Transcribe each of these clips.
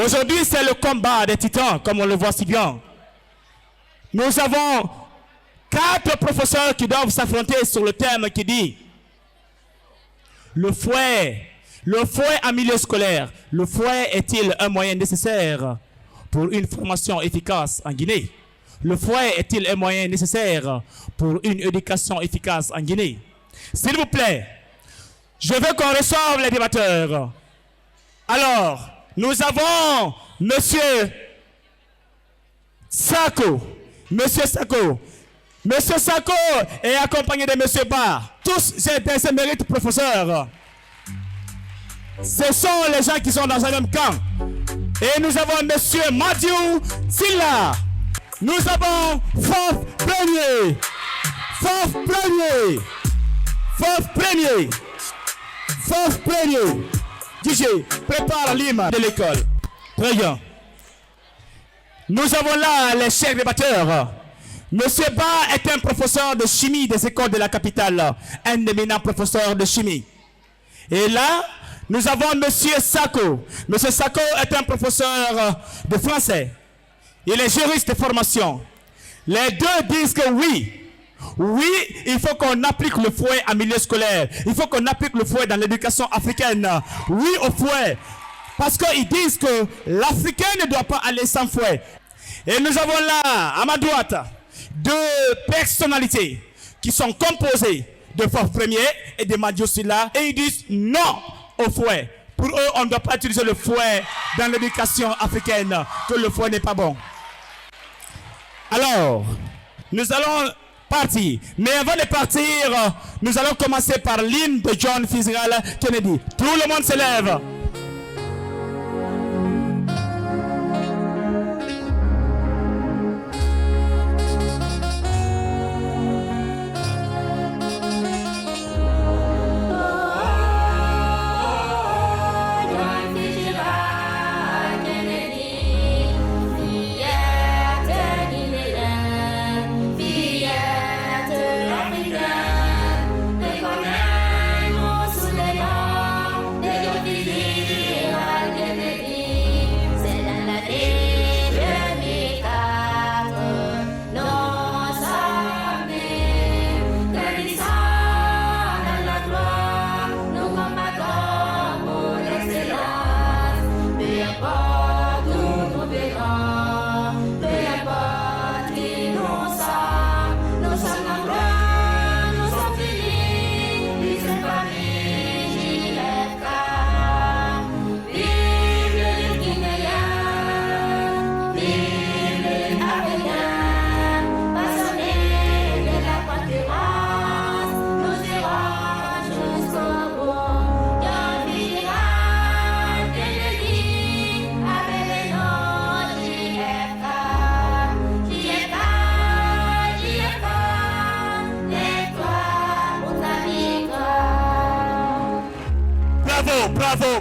Aujourd'hui, c'est le combat des titans, comme on le voit si bien. Nous avons 4 professeurs qui doivent s'affronter sur le thème qui dit le fouet en milieu scolaire. Le fouet est-il un moyen nécessaire pour une formation efficace en Guinée? Le fouet est-il un moyen nécessaire pour une éducation efficace en Guinée? S'il vous plaît, je veux qu'on reçoive les débatteurs. Alors, nous avons Monsieur Sako. Monsieur Sako. Monsieur Sako est accompagné de Monsieur Ba. Tous ces mérites professeurs. Ce sont les gens qui sont dans un même camp. Et nous avons Monsieur Mathieu Silla. Nous avons Fof Premier. Fof Premier. Fof Premier. Fof Premier. DJ, prépare l'hymne de l'école. Très bien. Nous avons là les chers débatteurs. Monsieur Ba est un professeur de chimie des écoles de la capitale. Un éminent professeur de chimie. Et là, nous avons Monsieur Sako. Monsieur Sako est un professeur de français. Il est juriste de formation. Les deux disent que oui, il faut qu'on applique le fouet en milieu scolaire. Il faut qu'on applique le fouet dans l'éducation africaine. Oui au fouet. Parce qu'ils disent que l'Africain ne doit pas aller sans fouet. Et nous avons là, à ma droite, 2 personnalités qui sont composées de Fof Premier et de Madio Silla. Et ils disent non au fouet. Pour eux, on ne doit pas utiliser le fouet dans l'éducation africaine, que le fouet n'est pas bon. Alors, nous allons partir. Mais avant de partir, nous allons commencer par l'hymne de John Fitzgerald Kennedy. Tout le monde se lève.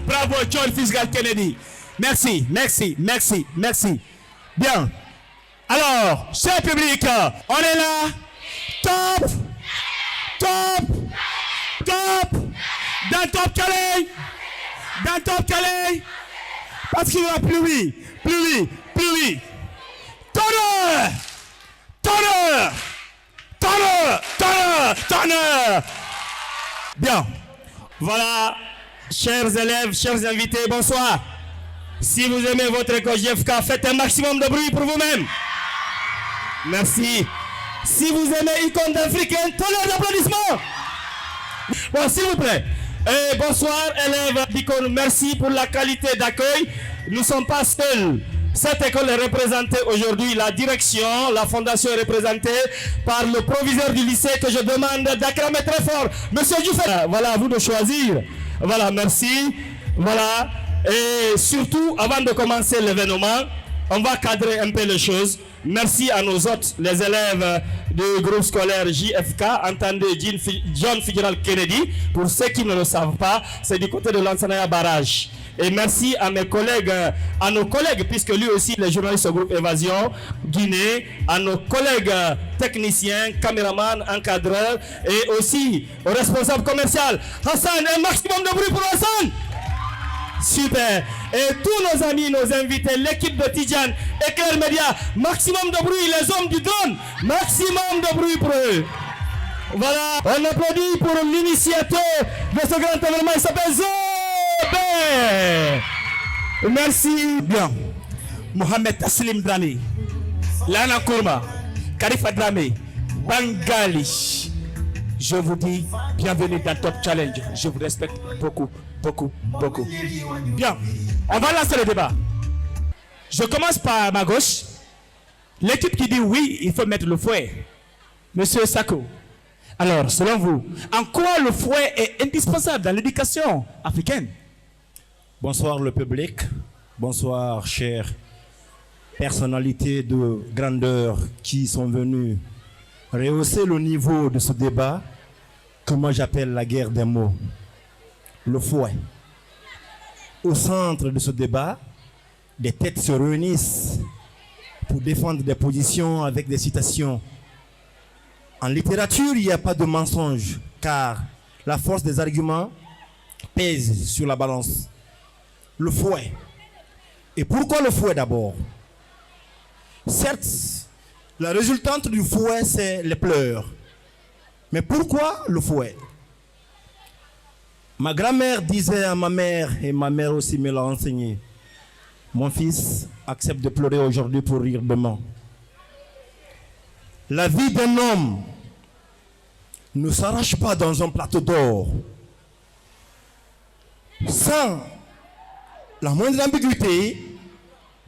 Bravo, John Fitzgerald Kennedy. Merci. Bien. Alors, cher public, on est là. Top. Dans Top Calais. Parce qu'il y aura pluie. Tonnerre. Bien. Voilà. Chers élèves, chers invités, bonsoir. Si vous aimez votre école JFK, faites un maximum de bruit pour vous-même. Merci. Si vous aimez Icône d'Africaine, tonnerre d'applaudissements. Bon, s'il vous plaît. Bonsoir, élèves d'Icône. Merci pour la qualité d'accueil. Nous ne sommes pas seuls. Cette école est représentée aujourd'hui, la direction, la fondation est représentée par le proviseur du lycée que je demande d'acclamer très fort. Monsieur Dioufet, voilà, à vous de choisir. Voilà, merci. Voilà. Et surtout, avant de commencer l'événement, on va cadrer un peu les choses. Merci à nos hôtes, les élèves du groupe scolaire JFK, entendez John Fitzgerald Kennedy. Pour ceux qui ne le savent pas, c'est du côté de l'Ansanaya Barrage. Et merci à mes collègues, à nos collègues, puisque lui aussi, les journalistes au groupe Évasion, Guinée, à nos collègues techniciens, caméramans, encadreurs, et aussi au responsable commercial. Hassan, un maximum de bruit pour Hassan. Super. Et tous nos amis, nos invités, l'équipe de Tidjane, Éclair Média, maximum de bruit, les hommes du drone, maximum de bruit pour eux. Voilà, on applaudit pour l'initiateur de ce grand événement, il s'appelle Zobé. Merci bien. Mohamed Taslim Dramé, Lana Kourma, Karifa Dramé, Bangali. Je vous dis bienvenue dans Top Challenge. Je vous respecte beaucoup, beaucoup, beaucoup. Bien, on va lancer le débat. Je commence par ma gauche. L'équipe qui dit oui, il faut mettre le fouet. Monsieur Sako. Alors, selon vous, en quoi le fouet est indispensable dans l'éducation africaine? Bonsoir le public. Bonsoir chères personnalités de grandeur qui sont venues rehausser le niveau de ce débat que moi j'appelle la guerre des mots. Le fouet. Au centre de ce débat, des têtes se réunissent pour défendre des positions avec des citations. En littérature, il n'y a pas de mensonge, car la force des arguments pèse sur la balance. Le fouet. Et pourquoi le fouet d'abord? Certes, la résultante du fouet, c'est les pleurs. Mais pourquoi le fouet? Ma grand-mère disait à ma mère, et ma mère aussi me l'a enseigné, mon fils accepte de pleurer aujourd'hui pour rire demain. La vie d'un homme ne s'arrache pas dans un plateau d'or. Sans la moindre ambiguïté,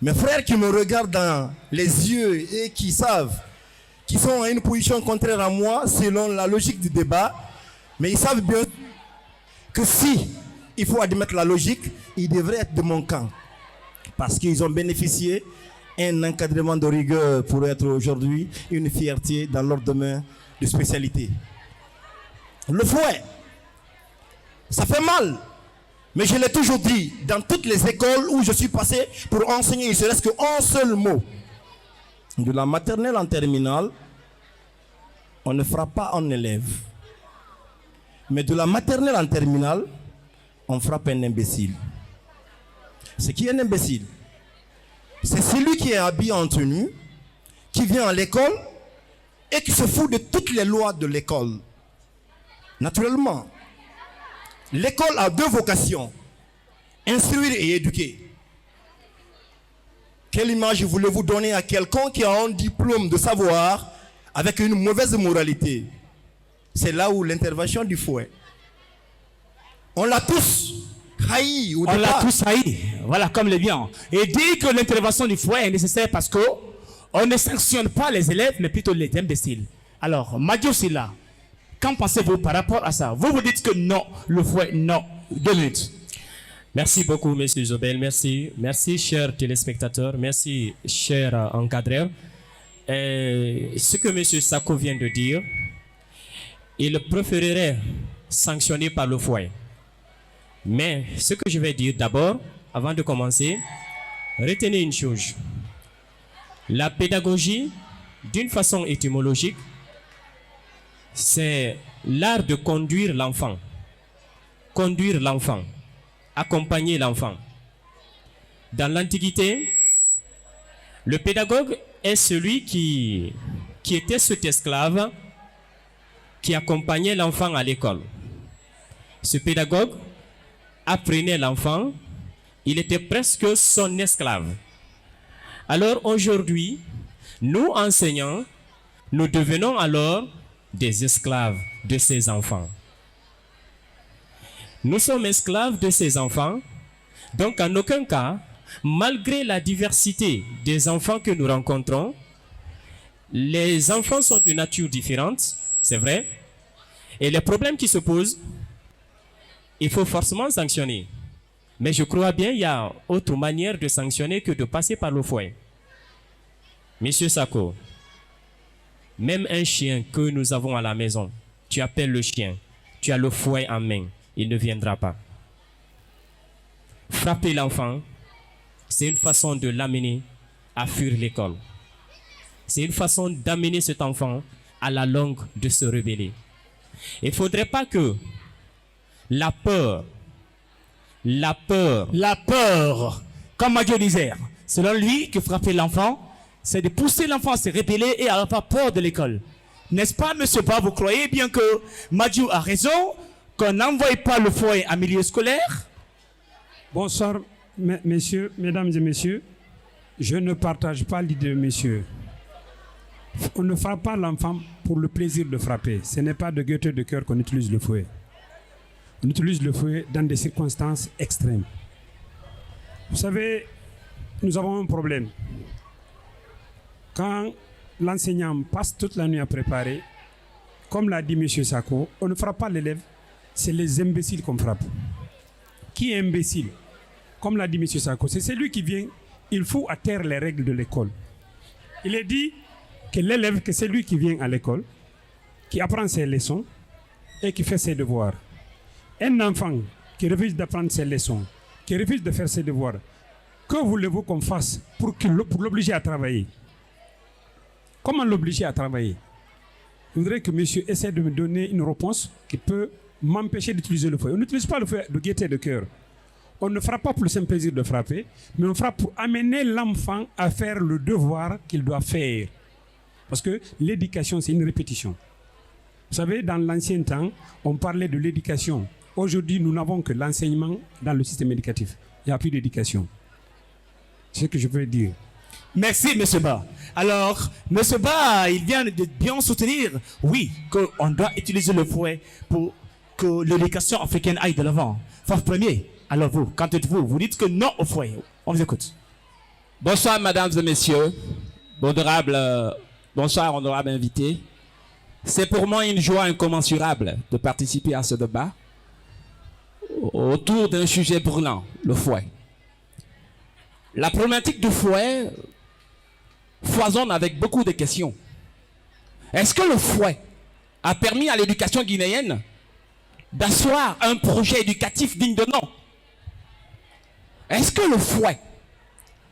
mes frères qui me regardent dans les yeux et qui savent qu'ils sont à une position contraire à moi selon la logique du débat, mais ils savent bien que si il faut admettre la logique, ils devraient être de mon camp. Parce qu'ils ont bénéficié d'un encadrement de rigueur pour être aujourd'hui une fierté dans leur domaine de spécialité. Le fouet, ça fait mal. Mais je l'ai toujours dit, dans toutes les écoles où je suis passé pour enseigner, il ne se reste qu'un seul mot. De la maternelle en terminale, on ne frappe pas un élève. Mais de la maternelle en terminale, on frappe un imbécile. C'est qui est un imbécile? C'est celui qui est habillé en tenue, qui vient à l'école et qui se fout de toutes les lois de l'école. Naturellement. L'école a deux vocations, instruire et éduquer. Quelle image voulez-vous donner à quelqu'un qui a un diplôme de savoir avec une mauvaise moralité? C'est là où l'intervention du fouet. On l'a tous haï. On l'a tous haï, voilà, comme les biens. Et dit que l'intervention du fouet est nécessaire parce qu'on ne sanctionne pas les élèves, mais plutôt les imbéciles. Alors, Madio Silla, qu'en pensez-vous par rapport à ça? Vous dites que non, le fouet, non. 2 minutes. Merci beaucoup, M. Zobel. Merci. Merci, chers téléspectateurs. Merci, chers encadreurs. Ce que M. Sako vient de dire, il préférerait sanctionner par le fouet. Mais ce que je vais dire d'abord, avant de commencer, retenez une chose. La pédagogie, d'une façon étymologique, c'est l'art de conduire l'enfant. Conduire l'enfant. Accompagner l'enfant. Dans l'Antiquité, le pédagogue est celui qui était cet esclave qui accompagnait l'enfant à l'école. Ce pédagogue apprenait l'enfant, il était presque son esclave. Alors aujourd'hui, nous enseignants, nous devenons alors des esclaves de ces enfants. Nous sommes esclaves de ces enfants, donc en aucun cas, malgré la diversité des enfants que nous rencontrons, les enfants sont de nature différente, c'est vrai, et les problèmes qui se posent, il faut forcément sanctionner. Mais je crois bien qu'il y a autre manière de sanctionner que de passer par le fouet. Monsieur Sako, même un chien que nous avons à la maison, tu appelles le chien, tu as le fouet en main, il ne viendra pas. Frapper l'enfant, c'est une façon de l'amener à fuir l'école. C'est une façon d'amener cet enfant à la longue de se rebeller. Il ne faudrait pas que la peur La peur. La peur. Comme Madio disait, selon lui, que frapper l'enfant, c'est de pousser l'enfant à se rebeller et à avoir peur de l'école. N'est-ce pas, monsieur Ba, vous croyez bien que Madio a raison, qu'on n'envoie pas le foyer en milieu scolaire? Bonsoir, messieurs, mesdames et messieurs. Je ne partage pas l'idée de monsieur. On ne frappe pas l'enfant pour le plaisir de frapper. Ce n'est pas de gaieté de cœur qu'on utilise le fouet. On utilise le fouet dans des circonstances extrêmes. Vous savez, nous avons un problème. Quand l'enseignant passe toute la nuit à préparer, comme l'a dit M. Sako, on ne frappe pas l'élève, c'est les imbéciles qu'on frappe. Qui est imbécile? Comme l'a dit M. Sako, c'est celui qui vient, il faut à terre les règles de l'école. Il est dit que l'élève, que c'est lui qui vient à l'école, qui apprend ses leçons et qui fait ses devoirs. Un enfant qui refuse d'apprendre ses leçons, qui refuse de faire ses devoirs, que voulez-vous qu'on fasse pour l'obliger à travailler? Comment l'obliger à travailler? Je voudrais que monsieur essaie de me donner une réponse qui peut m'empêcher d'utiliser le fouet. On n'utilise pas le fouet de gaieté de cœur. On ne frappe pas pour le simple plaisir de frapper, mais on frappe pour amener l'enfant à faire le devoir qu'il doit faire. Parce que l'éducation, c'est une répétition. Vous savez, dans l'ancien temps, on parlait de l'éducation. Aujourd'hui, nous n'avons que l'enseignement dans le système éducatif. Il n'y a plus d'éducation. C'est ce que je veux dire. Merci, M. Ba. Alors, M. Ba, il vient de bien soutenir, oui, qu'on doit utiliser le fouet pour que l'éducation africaine aille de l'avant. Faf premier, alors vous, qu'en dites-vous? Vous dites que non au fouet. On vous écoute. Bonsoir, mesdames et messieurs. Bonsoir, honorable invité. C'est pour moi une joie incommensurable de participer à ce débat autour d'un sujet brûlant, le fouet. La problématique du fouet foisonne avec beaucoup de questions. Est-ce que le fouet a permis à l'éducation guinéenne d'asseoir un projet éducatif digne de nom? Est-ce que le fouet,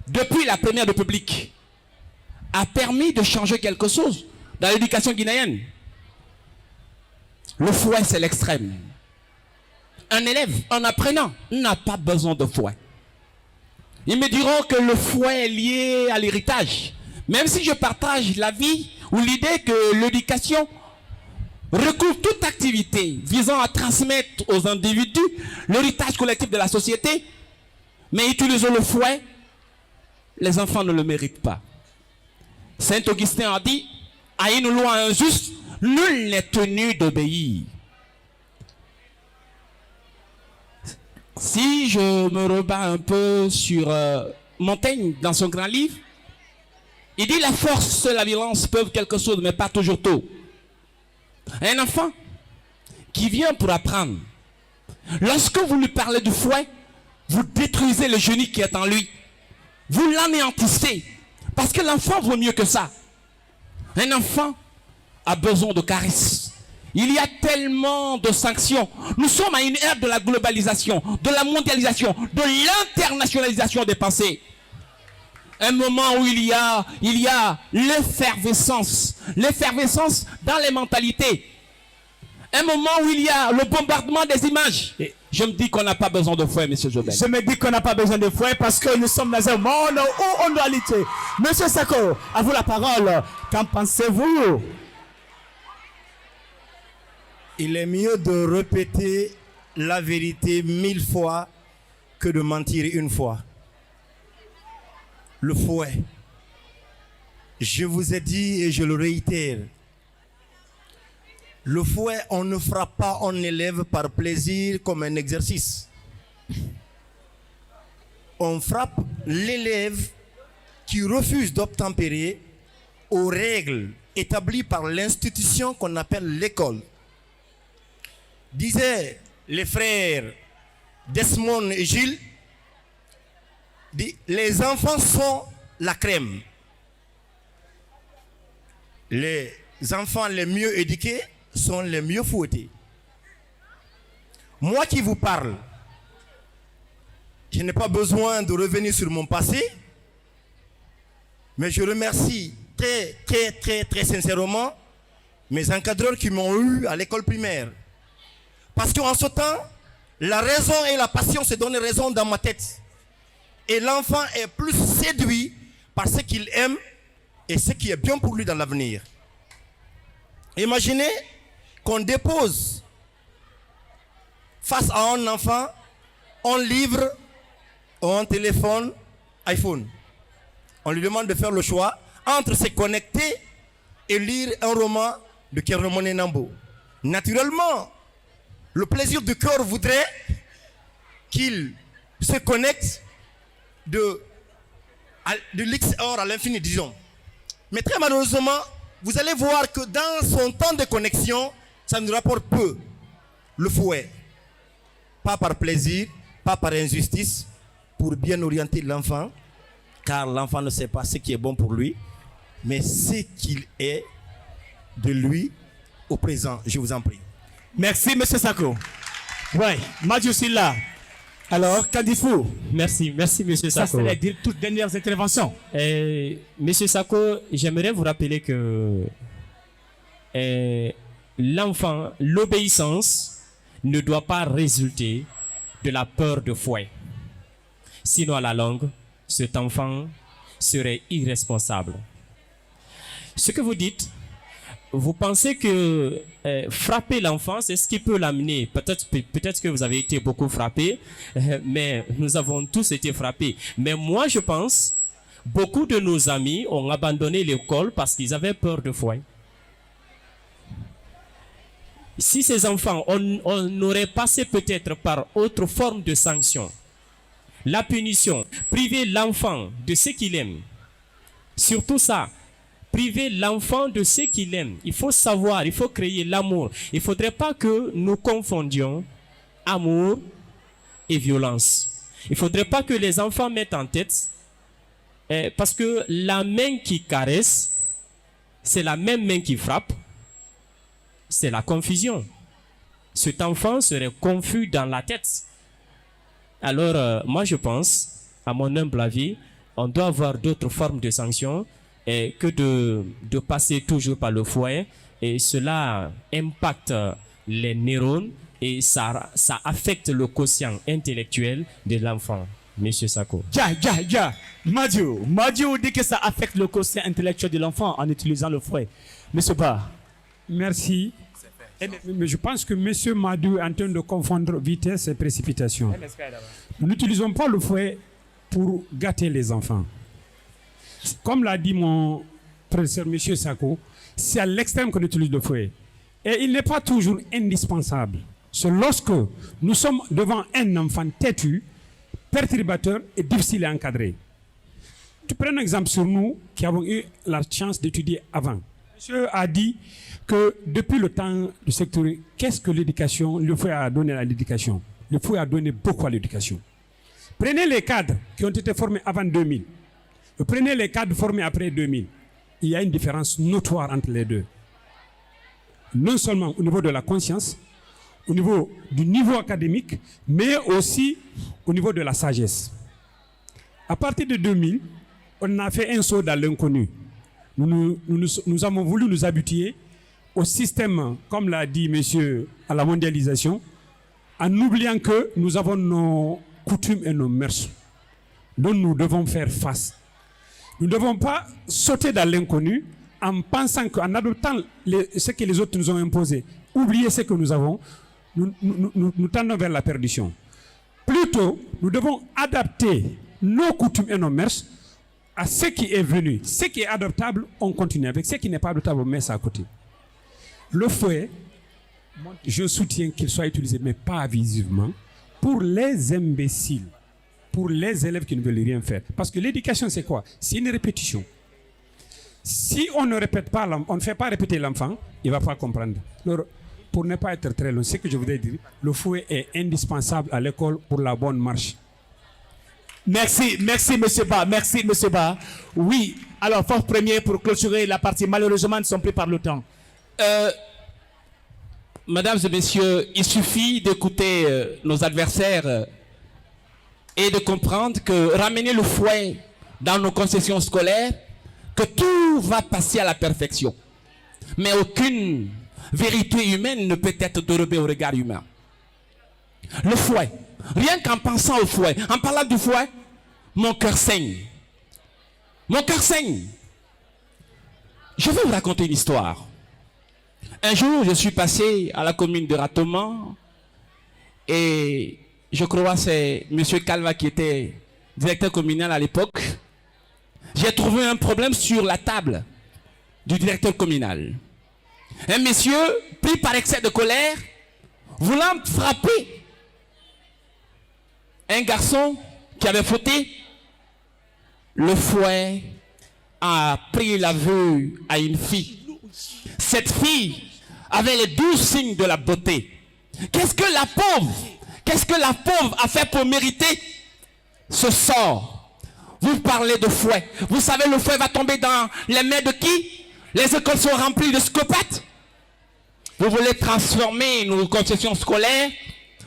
depuis la Première République, a permis de changer quelque chose dans l'éducation guinéenne? Le fouet, c'est l'extrême. Un élève, un apprenant, n'a pas besoin de fouet. Ils me diront que le fouet est lié à l'héritage. Même si je partage l'avis ou l'idée que l'éducation recouvre toute activité visant à transmettre aux individus l'héritage collectif de la société, mais utiliser le fouet, les enfants ne le méritent pas. Saint Augustin a dit, à une loi injuste, nul n'est tenu d'obéir. Si je me rebats un peu sur Montaigne dans son grand livre, il dit la force et la violence peuvent quelque chose, mais pas toujours tout. Un enfant qui vient pour apprendre, lorsque vous lui parlez du fouet, vous détruisez le génie qui est en lui. Vous l'anéantissez. Parce que l'enfant vaut mieux que ça. Un enfant a besoin de caresses. Il y a tellement de sanctions. Nous sommes à une ère de la globalisation, de la mondialisation, de l'internationalisation des pensées. Un moment où il y a l'effervescence dans les mentalités. Un moment où il y a le bombardement des images. Et je me dis qu'on n'a pas besoin de fouet, M. Jobel. Je me dis qu'on n'a pas besoin de fouet parce que nous sommes dans un monde où on doit lutter. Monsieur Sako, à vous la parole. Qu'en pensez-vous? Il est mieux de répéter la vérité 1000 fois que de mentir une fois. Le fouet. Je vous ai dit et je le réitère. Le fouet, on ne frappe pas un élève par plaisir comme un exercice. On frappe l'élève qui refuse d'obtempérer aux règles établies par l'institution qu'on appelle l'école. Disaient les frères Desmond et Gilles, les enfants sont la crème. Les enfants les mieux éduqués sont les mieux fouettés. Moi qui vous parle, je n'ai pas besoin de revenir sur mon passé, mais je remercie très sincèrement mes encadreurs qui m'ont eu à l'école primaire. Parce qu'en ce temps, La raison et la passion se donnent raison dans ma tête. Et l'enfant est plus séduit par ce qu'il aime et ce qui est bien pour lui dans l'avenir. Imaginez qu'on dépose face à un enfant un livre ou un téléphone iPhone. On lui demande de faire le choix entre se connecter et lire un roman de Keremone Nambo. Naturellement, le plaisir du cœur voudrait qu'il se connecte de l'X-or à l'infini, disons. Mais très malheureusement, vous allez voir que dans son temps de connexion, ça nous rapporte peu le fouet. Pas par plaisir, pas par injustice, pour bien orienter l'enfant, car l'enfant ne sait pas ce qui est bon pour lui, mais ce qu'il est de lui au présent. Je vous en prie. Merci, M. Sako. Ouais, Madiou Silla. Alors, qu'en dites-vous? Merci, M. Sako. Ça, c'est les toutes dernières interventions. M. Sako, j'aimerais vous rappeler que l'enfant, l'obéissance ne doit pas résulter de la peur de fouet. Sinon, à la longue, cet enfant serait irresponsable. Ce que vous dites, vous pensez que frapper l'enfant, c'est ce qui peut l'amener. Peut-être que vous avez été beaucoup frappé, mais nous avons tous été frappés. Mais moi, je pense, beaucoup de nos amis ont abandonné l'école parce qu'ils avaient peur de fouet. Si ces enfants, on aurait passé peut-être par autre forme de sanction, la punition, priver l'enfant de ce qu'il aime, surtout ça, priver l'enfant de ce qu'il aime. Il faut savoir, il faut créer l'amour. Il ne faudrait pas que nous confondions amour et violence. Il ne faudrait pas que les enfants mettent en tête, parce que la main qui caresse, c'est la même main qui frappe. C'est la confusion. Cet enfant serait confus dans la tête. Alors, moi je pense, à mon humble avis, on doit avoir d'autres formes de sanctions que de passer toujours par le fouet. Et cela impacte les neurones et ça affecte le quotient intellectuel de l'enfant. Monsieur Sako. Madiou dit que ça affecte le quotient intellectuel de l'enfant en utilisant le fouet. Monsieur Ba. Merci. Mais je pense que M. Madou est en train de confondre vitesse et précipitation. Nous n'utilisons pas le fouet pour gâter les enfants. Comme l'a dit mon professeur M. Sako, c'est à l'extrême qu'on utilise le fouet. Et il n'est pas toujours indispensable. C'est lorsque nous sommes devant un enfant têtu, perturbateur et difficile à encadrer. Tu prends un exemple sur nous qui avons eu la chance d'étudier avant. Monsieur a dit que depuis le temps du secteur, qu'est-ce que l'éducation, le fouet a donné à l'éducation? Le fouet a donné beaucoup à l'éducation. Prenez les cadres qui ont été formés avant 2000. Prenez les cadres formés après 2000. Il y a une différence notoire entre les deux. Non seulement au niveau de la conscience, au niveau du niveau académique, mais aussi au niveau de la sagesse. À partir de 2000, on a fait un saut dans l'inconnu. Nous avons voulu nous habituer au système, comme l'a dit monsieur, à la mondialisation, en oubliant que nous avons nos coutumes et nos mœurs dont nous devons faire face. Nous ne devons pas sauter dans l'inconnu en pensant qu'en adoptant ce que les autres nous ont imposé, oublier ce que nous avons, nous tendons vers la perdition. Plutôt, nous devons adapter nos coutumes et nos mœurs à ce qui est venu. Ce qui est adoptable, on continue avec. Ce qui n'est pas adoptable, on met ça à côté. Le fouet, je soutiens qu'il soit utilisé, mais pas abusivement, pour les imbéciles, pour les élèves qui ne veulent rien faire. Parce que l'éducation, c'est quoi? C'est une répétition. Si on ne répète pas, on ne fait pas répéter l'enfant, il ne va pas comprendre. Alors, pour ne pas être très long, ce que je voudrais dire, le fouet est indispensable à l'école pour la bonne marche. Merci, monsieur Ba. Merci, monsieur Ba. Oui, alors, force première pour clôturer la partie. Malheureusement, nous sommes pris par le temps. Mesdames et messieurs, il suffit d'écouter nos adversaires et de comprendre que ramener le fouet dans nos concessions scolaires, que tout va passer à la perfection. Mais aucune vérité humaine ne peut être dérobée au regard humain. Le fouet. Rien qu'en pensant au fouet, en parlant du fouet, mon cœur saigne. Mon cœur saigne. Je vais vous raconter une histoire. Un jour, je suis passé à la commune de Ratoman et je crois que c'est M. Calva qui était directeur communal à l'époque. J'ai trouvé un problème sur la table du directeur communal. Un monsieur, pris par excès de colère, voulant frapper un garçon qui avait fauté, le fouet a pris la vue à une fille. Cette fille avait les 12 signes de la beauté. Qu'est-ce que la pauvre a fait pour mériter ce sort? Vous parlez de fouet. Vous savez, le fouet va tomber dans les mains de qui? Les écoles sont remplies de psychopathes. Vous voulez transformer nos concessions scolaires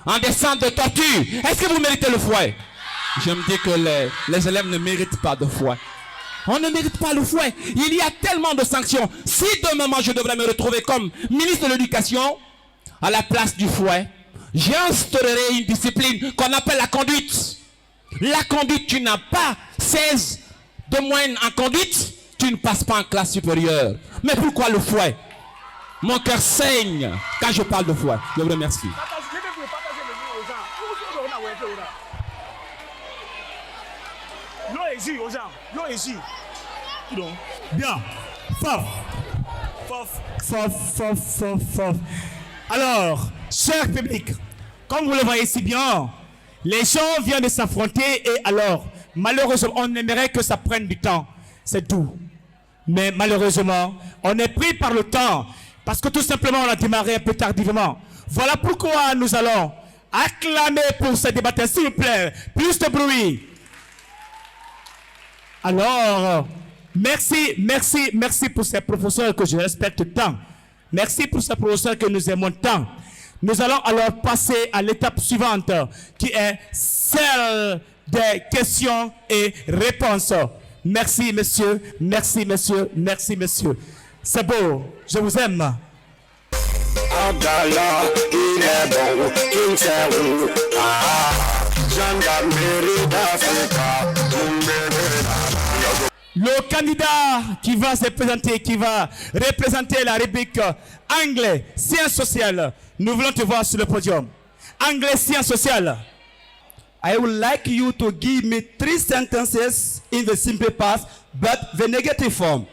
en des centres de torture. Est-ce que vous méritez le fouet? Je me dis que les élèves ne méritent pas de fouet. On ne mérite pas le fouet. Il y a tellement de sanctions. Si demain moi je devrais me retrouver comme ministre de l'Éducation, à la place du fouet, j'instaurerai une discipline qu'on appelle la conduite. La conduite, tu n'as pas 16 de moyenne en conduite, tu ne passes pas en classe supérieure. Mais pourquoi le fouet? Mon cœur saigne quand je parle de fouet. Je vous remercie. Bien. Fof. Alors, cher public, comme vous le voyez si bien, les gens viennent de s'affronter et alors, malheureusement, on aimerait que ça prenne du temps. C'est tout. Mais malheureusement, on est pris par le temps parce que tout simplement, on a démarré un peu tardivement. Voilà pourquoi nous allons acclamer pour ce débatteur, s'il vous plaît. Plus de bruit. Alors, merci pour ces professeurs que je respecte tant. Merci pour ces professeurs que nous aimons tant. Nous allons alors passer à l'étape suivante, qui est celle des questions et réponses. Merci, monsieur. C'est beau. Je vous aime. Le candidat qui va se présenter, qui va représenter la rubrique anglais, sciences sociales, nous voulons te voir sur le podium. Anglais, sciences sociales. I would like you to give me 3 sentences in the simple past, but the negative form.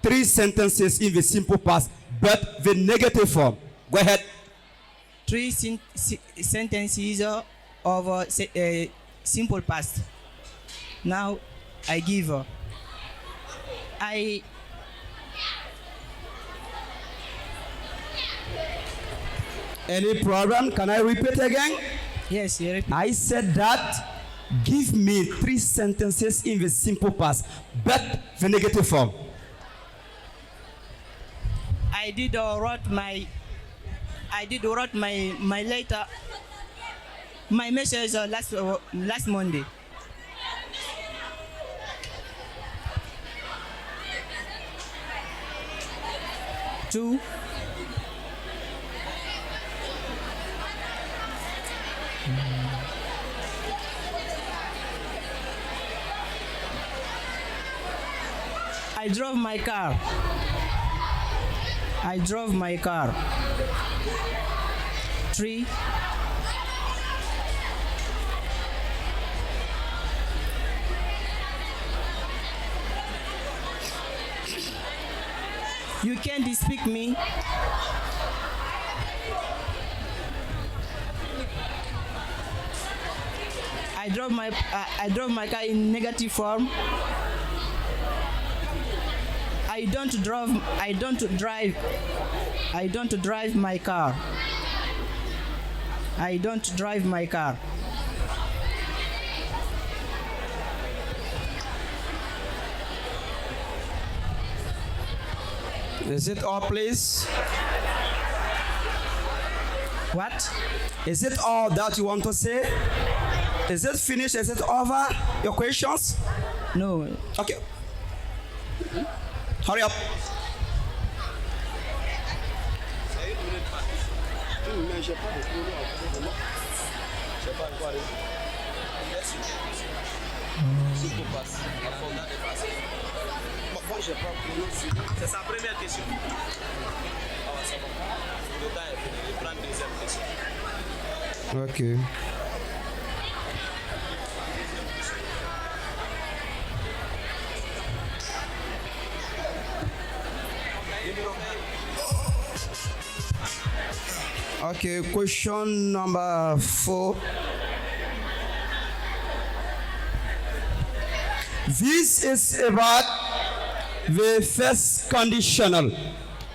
3 sentences in the simple past, but the negative form. Go ahead. 3 sentences of simple past. Now, I give. Any problem? Can I repeat again? Yes, you repeat. I said that give me 3 sentences in the simple past, but the negative form. I did wrote my letter, my message last Monday. Two. I drove my car. 3. You can't speak me. I drove my car in negative form. I don't drive my car. I don't drive my car. Is it all, please? What? Is it all that you want to say? Is it finished? Is it over? Your questions? No. Okay. Hurry up. C'est sa première question. Ah ouais, c'est bon. Le temps est fini. Il prend une deuxième question. Ok. Okay, question number 4. This is about the first conditional.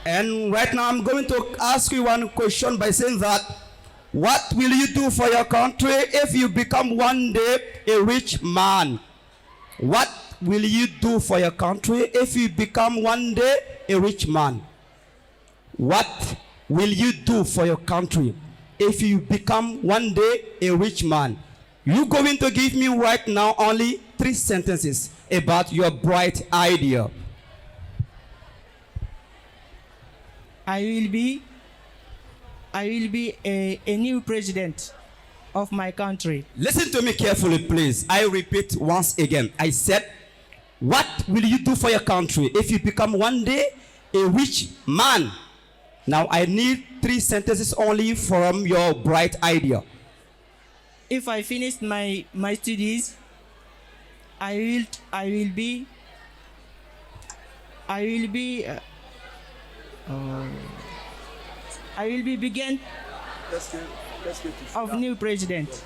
And right now I'm going to ask you one question by saying that what will you do for your country if you become one day a rich man? What will you do for your country if you become one day a rich man? What will you do for your country if you become one day a rich man? You're going to give me right now only 3 sentences about your bright idea. I will be a new president of my country. Listen to me carefully, please. I repeat once again. I said, what will you do for your country if you become one day a rich man? Now I need 3 sentences only from your bright idea. If I finish my studies, I will be begin of new president.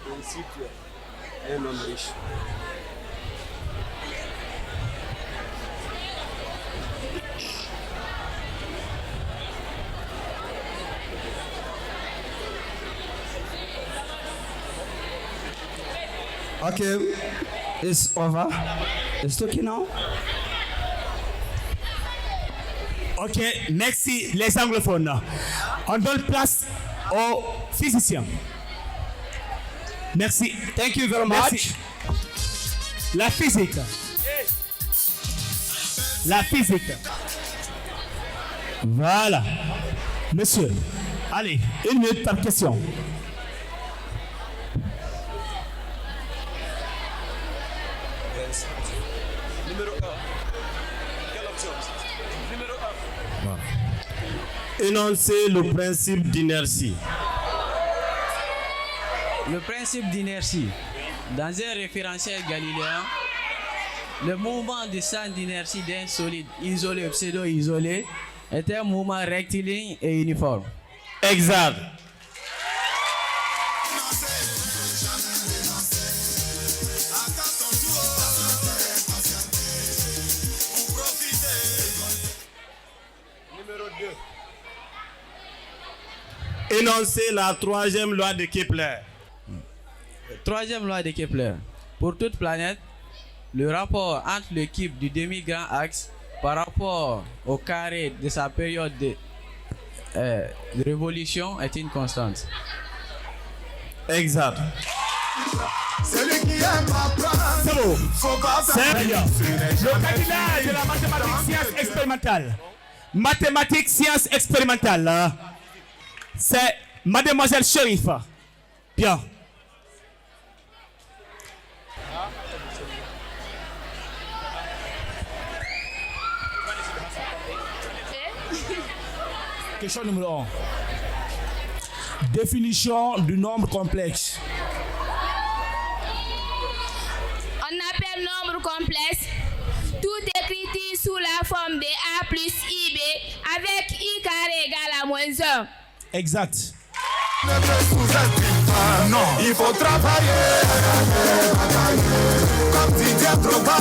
Okay, it's over. It's okay now. Ok, merci les anglophones. On donne place aux physiciens. Merci. Thank you very much. Merci. La physique. La physique. Voilà. Monsieur, allez, 1 minute par question. Numéro 1. Quelle option? Numéro 1. Énoncer le principe d'inertie. Le principe d'inertie. Dans un référentiel galiléen, le mouvement du centre d'inertie d'un solide isolé ou pseudo-isolé est un mouvement rectiligne et uniforme. Exact. Numéro 2. Énoncer la 3e loi de Kepler. Troisième loi de Kepler. Pour toute planète, le rapport entre le cube du demi-grand axe par rapport au carré de sa période de révolution est une constante. Exact. C'est bon. C'est le candidat de la mathématique science expérimentale. Mathématiques science expérimentale. C'est Mademoiselle Sherif. Bien. Question numéro 1. Définition du nombre complexe. On appelle nombre complexe toute écriture sous la forme de A plus IB avec I carré égal à -1. Exact. Non, il faut travailler. Comme Didier Drogba.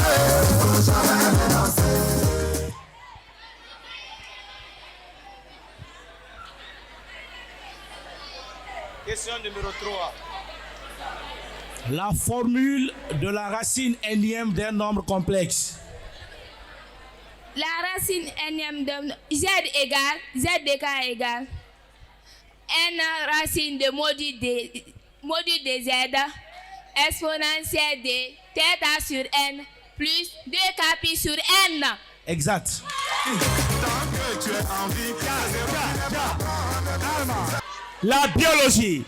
Question numéro 3. La formule de la racine énième d'un nombre complexe. La racine énième de Z égale Z de K égale N racine de module de Z exponentielle de θ sur N plus 2K sur N. Exact. La biologie.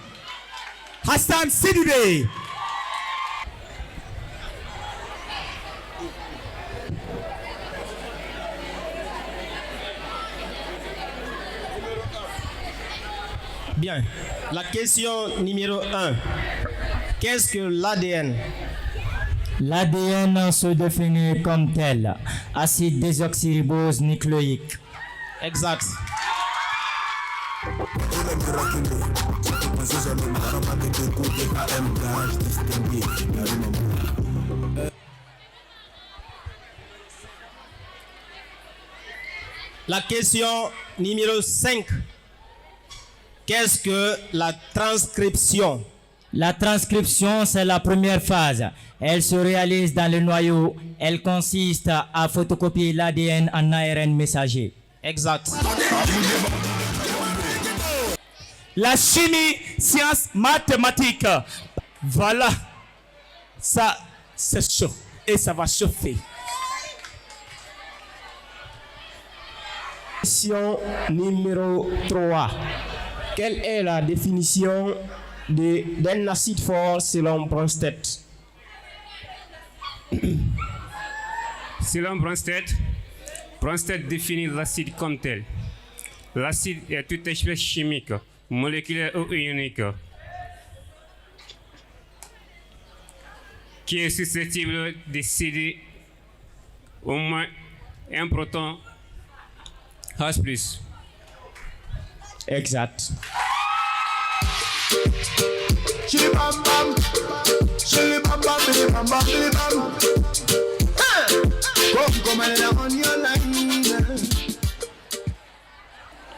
Hassan Sidibé. Bien. La question numéro 1. Qu'est-ce que l'ADN? L'ADN se définit comme tel, acide désoxyribose nucléique. Exact. La question numéro 5. Qu'est-ce que la transcription? La transcription, c'est la première phase. Elle se réalise dans le noyau. Elle consiste à photocopier l'ADN en ARN messager. Exact. La chimie, sciences, mathématiques. Voilà. Ça, c'est chaud. Et ça va chauffer. Question numéro 3. Quelle est la définition d'un acide fort selon Bronsted? Selon Bronsted définit l'acide comme tel. L'acide est toute espèce chimique, moléculaire ou ionique, qui est susceptible de céder au moins un proton H+. Exact. Chili bam bam, chili bam bam, chili bam bam, chili bam. Come on your line.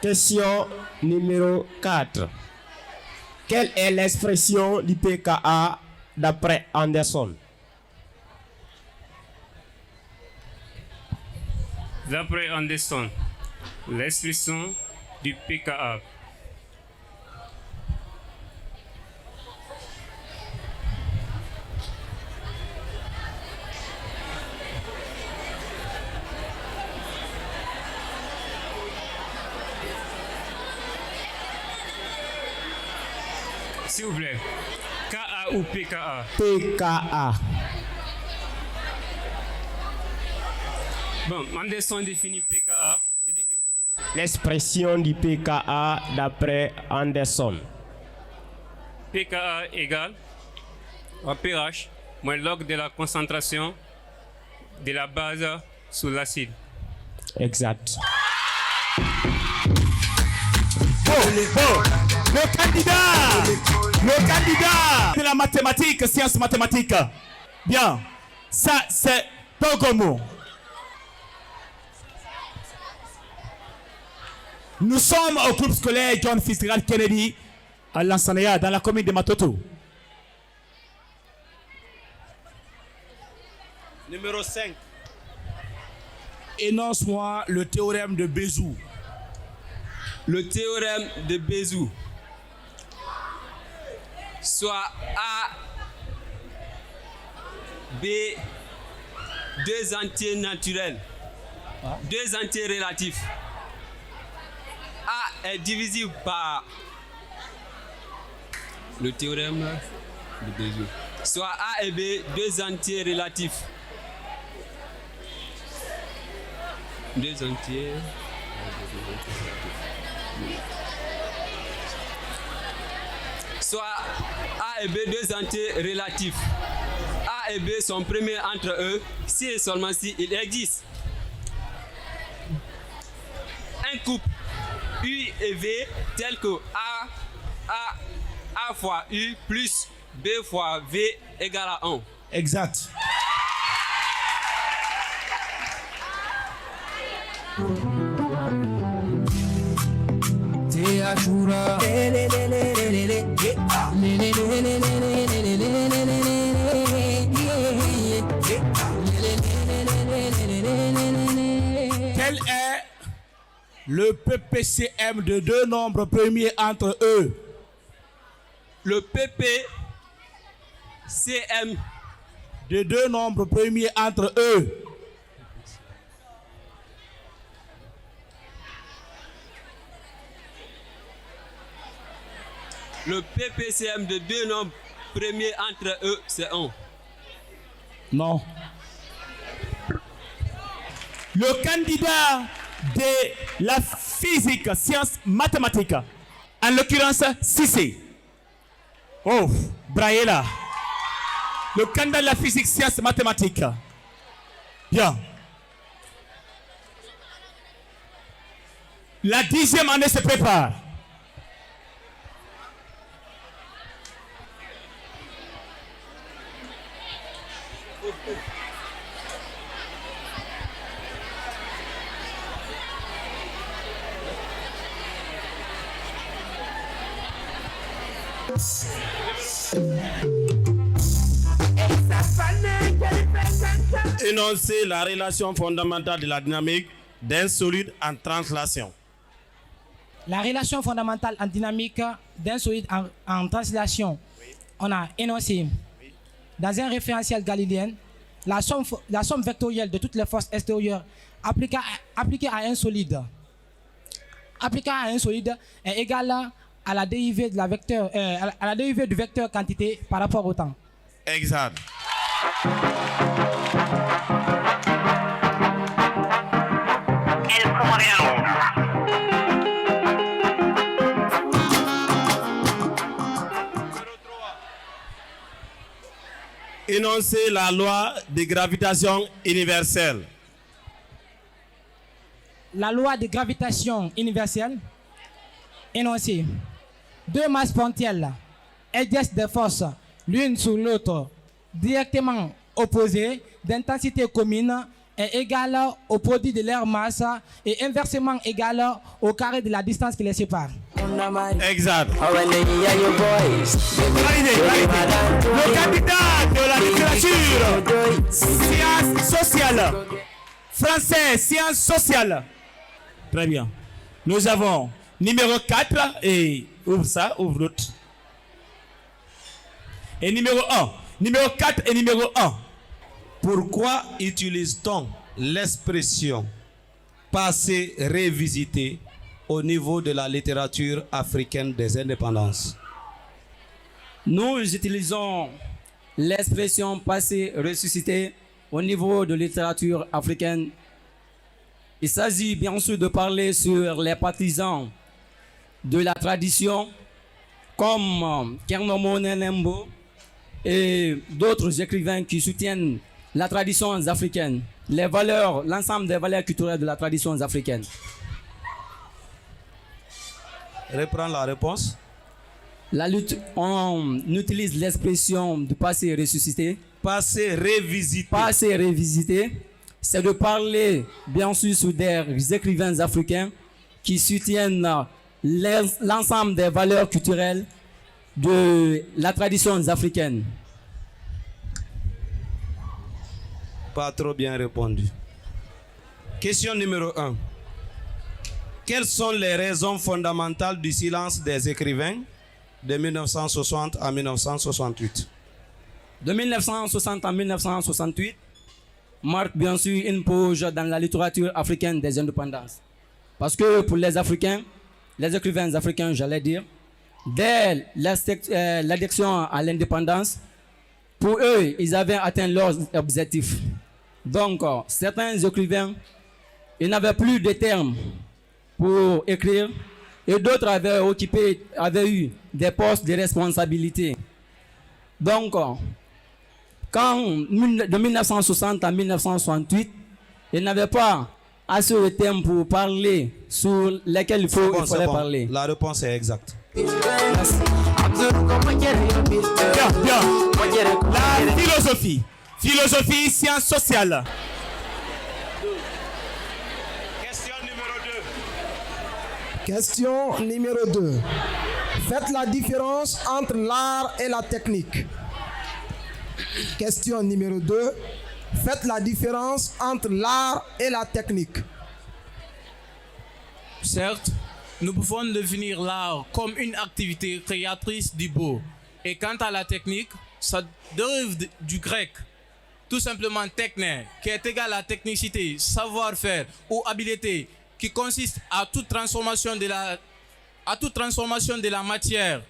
Question numéro 4. Quelle est l'expression du pKa d'après Anderson? D'après Anderson, l'expression du pKa. S'il vous plaît, Ka ou pKa? pKa. Bon, Anderson définit pKa. L'expression du pKa d'après Anderson. pKa égale à pH moins log de la concentration de la base sur l'acide. Exact. Le candidat de la mathématique, sciences mathématiques. Bien, ça c'est Togomo. Nous sommes au groupe scolaire John Fitzgerald Kennedy à Lansana, dans la commune de Matoto. Numéro 5. Énonce-moi le théorème de Bézout. Le théorème de Bézout. Soit A, B, deux entiers naturels, deux entiers relatifs. A est divisible par le théorème de Bézout. Soit A et B, deux entiers relatifs. Deux entiers. Soit A et B, deux entiers relatifs. A et B sont premiers entre eux si et seulement si il existe un couple U et V tel que A fois U plus B fois V égale à 1. Exact. Quel est le PPCM de deux nombres premiers entre eux? Le PPCM de deux nombres premiers entre eux. Le PPCM de deux nombres premiers entre eux, c'est 1. Non. Le candidat de la physique, sciences, mathématiques, en l'occurrence Cissé. Oh, Braïla. Le candidat de la physique, sciences, mathématiques. Bien. La 10e année se prépare. Énoncer la relation fondamentale de la dynamique d'un solide en translation. La relation fondamentale en dynamique d'un solide en translation. On a énoncé dans un référentiel galiléen la somme vectorielle de toutes les forces extérieures appliquée à un solide. Appliquée à un solide est égale à la dérivée de à la dérivée du vecteur quantité par rapport au temps. Exact. Énoncer la loi de gravitation universelle. La loi de gravitation universelle énoncée. Deux masses potentielles exercent des forces l'une sur l'autre directement opposées d'intensité commune est égale au produit de leur masse et inversement égale au carré de la distance qui les sépare. Exact. Le candidat de la littérature, sciences sociales, français, sciences sociales. Très bien. Nous avons numéro 4 et ouvre ça, ouvre l'autre. Et numéro 1. Numéro 4 et numéro 1. Pourquoi utilise-t-on l'expression passé révisité au niveau de la littérature africaine des indépendances? Nous utilisons l'expression passé ressuscité au niveau de la littérature africaine. Il s'agit bien sûr de parler sur les partisans de la tradition comme Kernomo Nembo et d'autres écrivains qui soutiennent la tradition africaine, les valeurs, l'ensemble des valeurs culturelles de la tradition africaine. Reprends la réponse. La lutte, on utilise l'expression du passé ressuscité. Passé révisité. Passé révisité, c'est de parler bien sûr sur des écrivains africains qui soutiennent l'ensemble des valeurs culturelles de la tradition africaine. Pas trop bien répondu. Question numéro 1. Quelles sont les raisons fondamentales du silence des écrivains de 1960 à 1968? De 1960 à 1968 marque bien sûr une pause dans la littérature africaine des indépendances. Parce que pour les Africains, les écrivains africains, j'allais dire, dès l'adhésion à l'indépendance, pour eux, ils avaient atteint leurs objectifs. Donc, certains écrivains, ils n'avaient plus de termes pour écrire et d'autres avaient eu des postes de responsabilité. Donc, de 1960 à 1968, ils n'avaient pas assez de termes pour parler sur lesquels il fallait parler. La réponse est exacte. Bien. La philosophie. Philosophie, sciences sociales. Question numéro 2. Faites la différence entre l'art et la technique. Question numéro 2. Faites la différence entre l'art et la technique. Certes, nous pouvons définir l'art comme une activité créatrice du beau. Et quant à la technique, ça dérive du grec. Tout simplement techné, qui est égal à technicité, savoir-faire ou habileté, qui consiste à toute transformation de la matière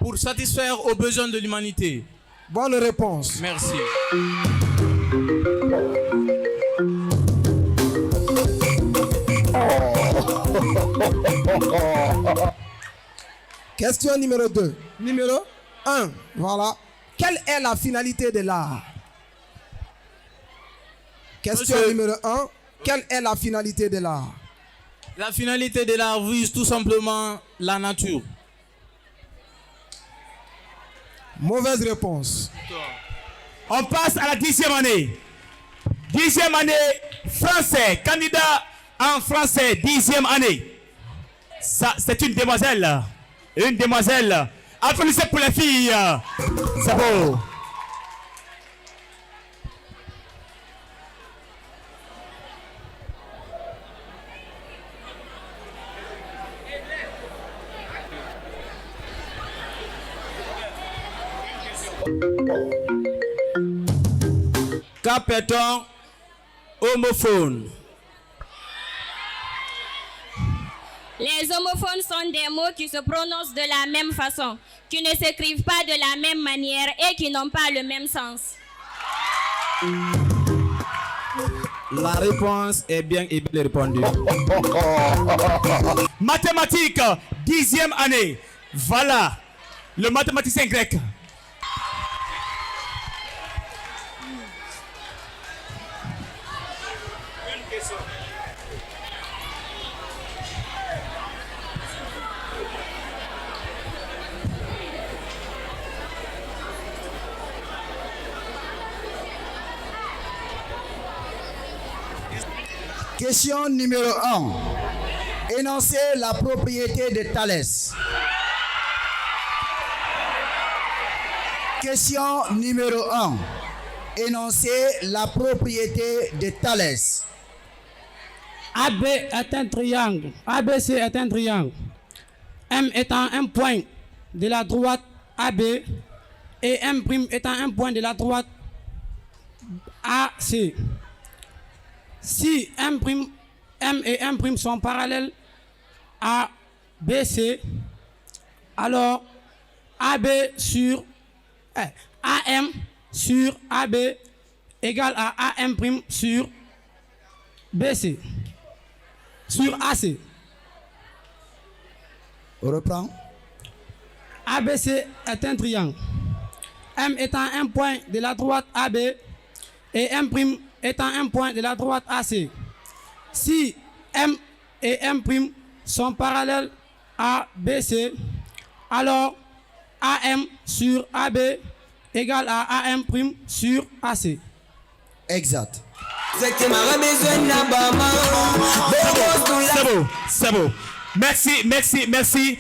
pour satisfaire aux besoins de l'humanité. Bonne réponse. Merci. Question numéro 2. Numéro 1. Voilà. Quelle est la finalité de l'art? Question numéro 1. Quelle est la finalité de l'art? La finalité de l'art vise tout simplement la nature. Mauvaise réponse. On passe à la 10e année. 10e année, français, candidat en français, 10e année. Ça, c'est une demoiselle. Une demoiselle. Applaudissez pour les filles. C'est beau. Qu'appelle-t-on homophone? Les homophones sont des mots qui se prononcent de la même façon, qui ne s'écrivent pas de la même manière et qui n'ont pas le même sens. La réponse est bien répondue. Mathématiques, 10e année. Voilà le mathématicien grec. Question numéro 1. Énoncez la propriété de Thalès. Question numéro 1. Énoncez la propriété de Thalès. AB est un triangle. ABC est un triangle. M étant un point de la droite AB et M' étant un point de la droite AC. Si M et M' sont parallèles à BC, alors AB sur AM sur AB égale à AM' sur BC, sur AC. On reprend. ABC est un triangle. M étant un point de la droite AB et M' étant un point de la droite AC. Si M et M' sont parallèles à BC, alors AM sur AB égale à AM' sur AC. Exact. C'est beau, c'est beau. Merci, merci, merci.